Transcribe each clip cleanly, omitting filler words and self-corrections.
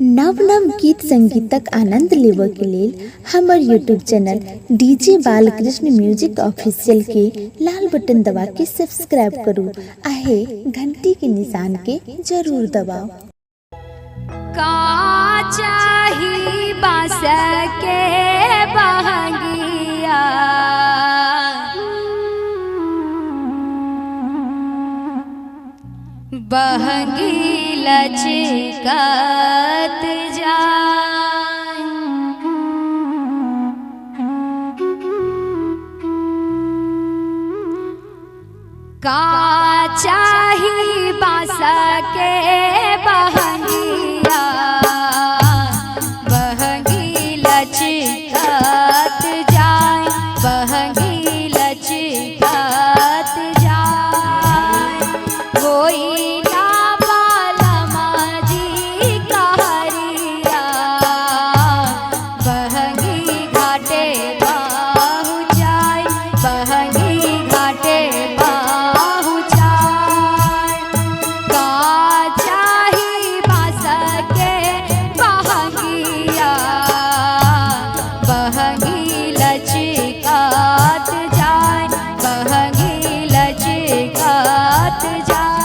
नव नव गीत संगीतक आनंद लेबऽ के लेल हमर YouTube channel DJ Balkrishna music official के लाल बटन दबा के सब्सक्राइब करू आहे घंटी के निशान के जरूर दबाओ। का चाही बास के बहंगिया बहंगी लचकत जाए का चाही बास के बहंगिया बहंगी लचकत जाए बहंगी लचकत जाए कोई ना बालमा जी कहरिया बहंगी घाटे बाहु जाए बहंगी घाटे बाहु जाए का चाही बास के बहंगिया बहंगी लचकत जाए बहंगी लचकत जाए।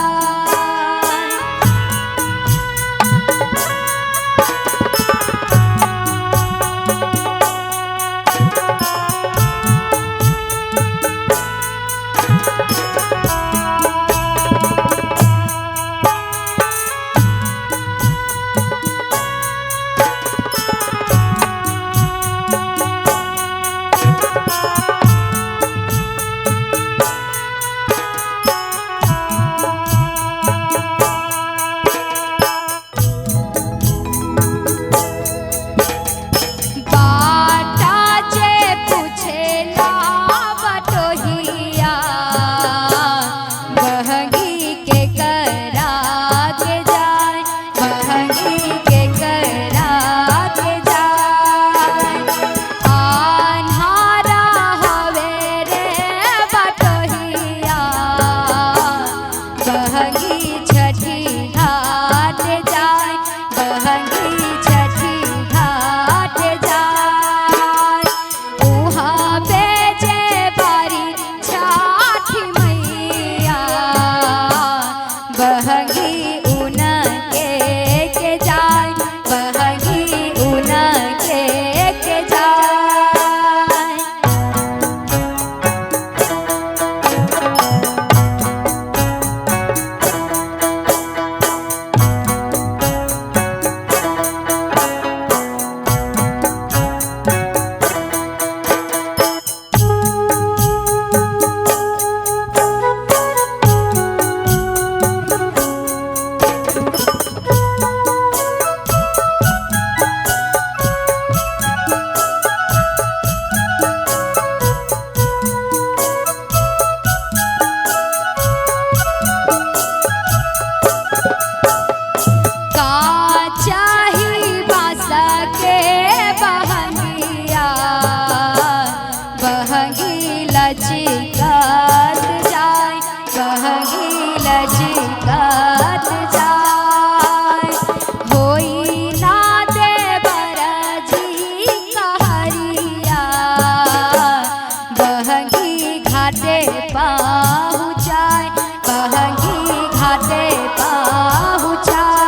बहंगी लचकत जाए बहंगी लचकत जाए होई ना देवर जी कहरिया बहंगी घाटे पहुँचाए बहंगी घाटे पहुँचाए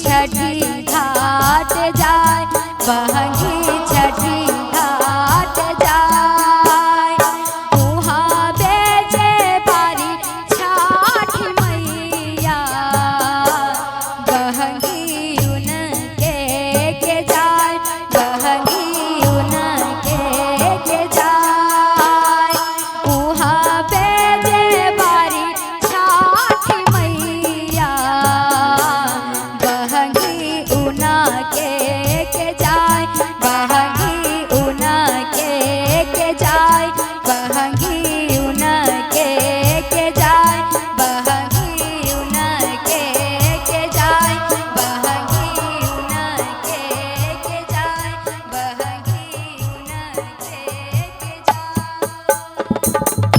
छठी घाट जाय बहंगी